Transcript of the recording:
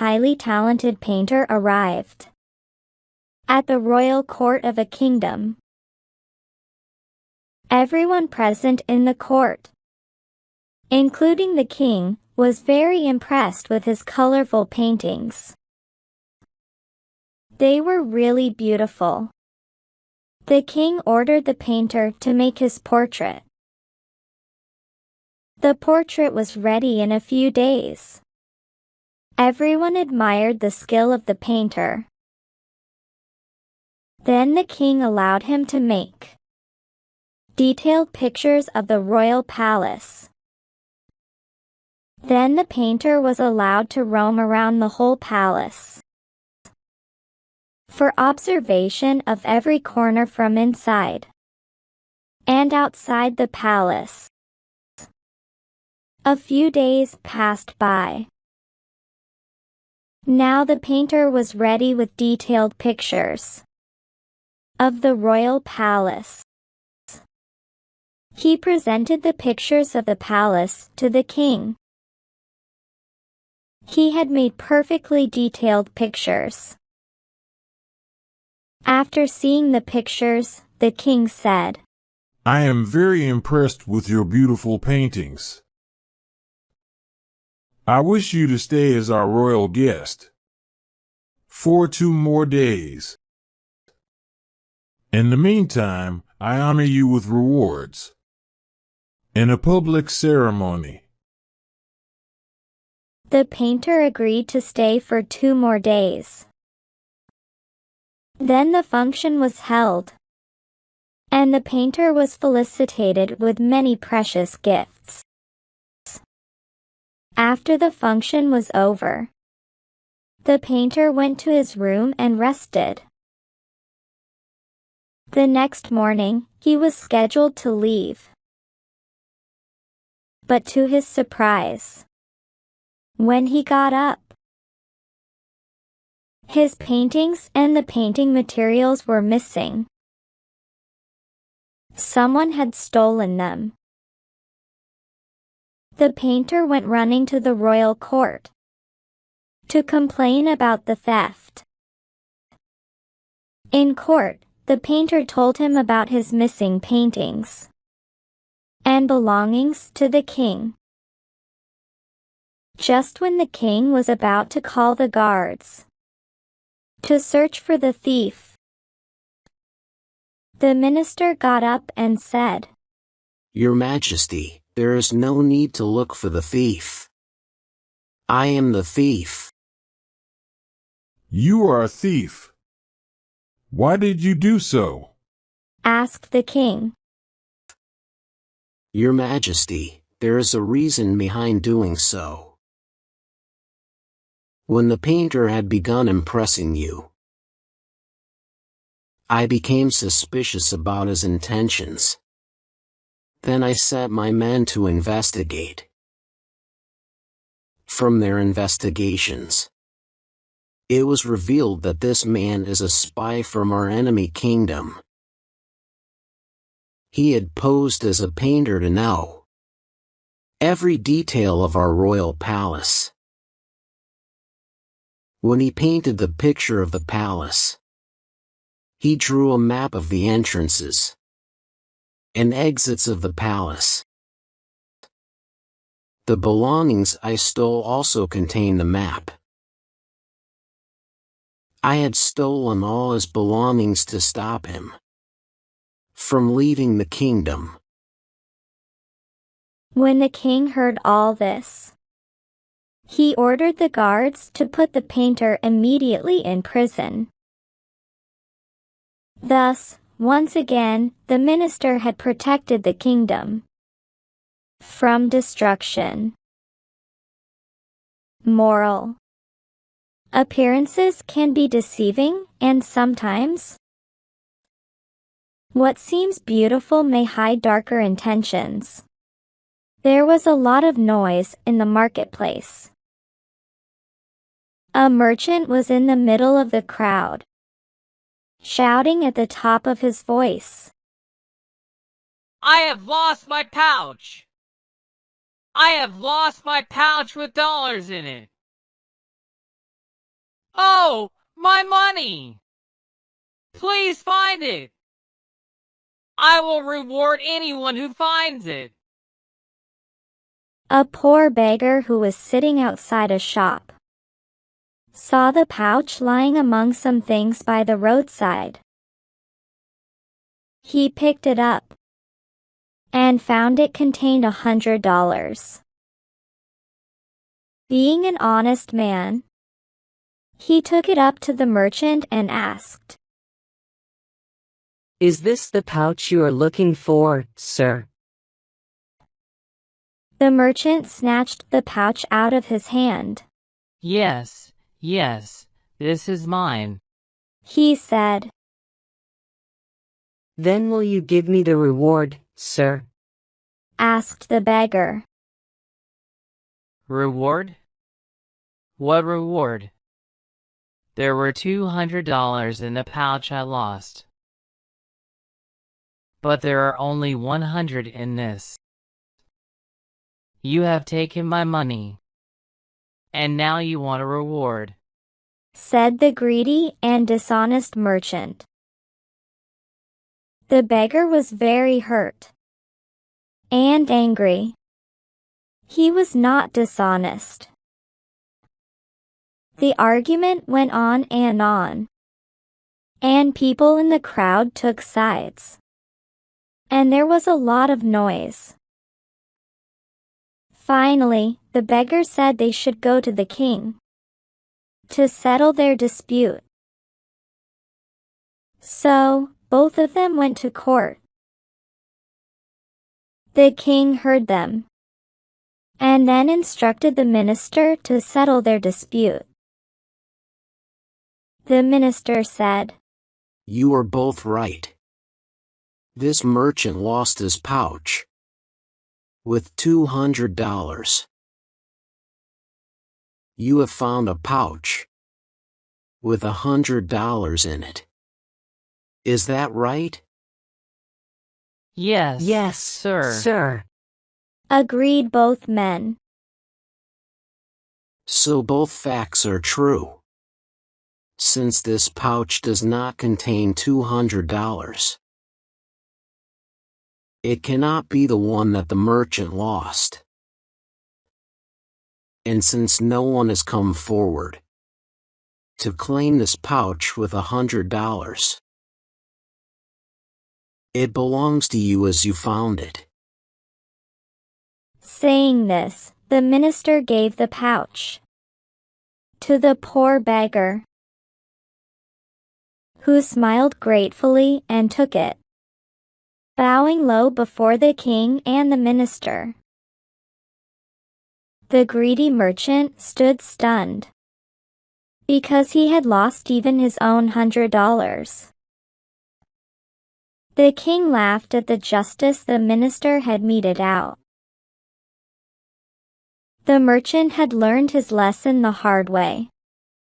highly talented painter arrived at the royal court of a kingdom. Everyone present in the court, including the king, was very impressed with his colorful paintings. They were really beautiful. The king ordered the painter to make his portrait. The portrait was ready in a few days. Everyone admired the skill of the painter. Then the king allowed him to make detailed pictures of the royal palace. Then the painter was allowed to roam around the whole palace for observation of every corner from inside and outside the palace. A few days passed by. Now the painter was ready with detailed pictures of the royal palace. He presented the pictures of the palace to the king. He had made perfectly detailed pictures. After seeing the pictures, the king said, "I am very impressed with your beautiful paintings. I wish you to stay as our royal guest for 2 more days. In the meantime, I honor you with rewards in a public ceremony." The painter agreed to stay for 2 more days. Then the function was held, and the painter was felicitated with many precious gifts. After the function was over, the painter went to his room and rested. The next morning, he was scheduled to leave. But to his surprise, when he got up, his paintings and the painting materials were missing. Someone had stolen them. The painter went running to the royal court to complain about the theft. In court, the painter told him about his missing paintings and belongings to the king. Just when the king was about to call the guards to search for the thief, the minister got up and said, "Your Majesty, there is no need to look for the thief. I am the thief." "You are a thief. Why did you do so?" asked the king. "Your Majesty, there is a reason behind doing so. When the painter had begun impressing you, I became suspicious about his intentions. Then I sent my men to investigate. From their investigations, it was revealed that this man is a spy from our enemy kingdom. He had posed as a painter to know every detail of our royal palace. When he painted the picture of the palace, he drew a map of the entrances and exits of the palace. The belongings I stole also contain the map. I had stolen all his belongings to stop him from leaving the kingdom." When the king heard all this, he ordered the guards to put the painter immediately in prison. Thus, once again, the minister had protected the kingdom from destruction. Moral: appearances can be deceiving, and sometimes what seems beautiful may hide darker intentions. There was a lot of noise in the marketplace. A merchant was in the middle of the crowd, shouting at the top of his voice, "I have lost my pouch! I have lost my pouch with dollars in it! Oh, my money! Please find it! I will reward anyone who finds it. A poor beggar who was sitting outside a shop saw the pouch lying among some things by the roadside. He picked it up and found it contained $100. Being an honest man, he took it up to the merchant and asked, "Is this the pouch you are looking for, sir?" The merchant snatched the pouch out of his hand. Yes, yes, this is mine. He said, "Then will you give me the reward, sir?" asked the beggar. Reward? What reward? There were $200 in the pouch I lost. But there are only 100 in this. You have taken my money. And now you want a reward, said the greedy and dishonest merchant. The beggar was very hurt and angry. He was not dishonest. The argument went on, and people in the crowd took sides, and there was a lot of noise. Finally, the beggar said they should go to the king to settle their dispute. So, both of them went to court. The king heard them and then instructed the minister to settle their dispute. The minister said, You are both right. This merchant lost his pouch with $200. You have found a pouch with $100 in it. Is that right? Yes, Yes, sir. sir. agreed both men. So both facts are true. Since this pouch does not contain $200, it cannot be the one that the merchant lost. And since no one has come forward to claim this pouch with $100, it belongs to you as you found it. Saying this, the minister gave the pouch to the poor beggar, who smiled gratefully and took it, bowing low before the king and the minister. The greedy merchant stood stunned, because he had lost even his own $100. The king laughed at the justice the minister had meted out. The merchant had learned his lesson the hard way.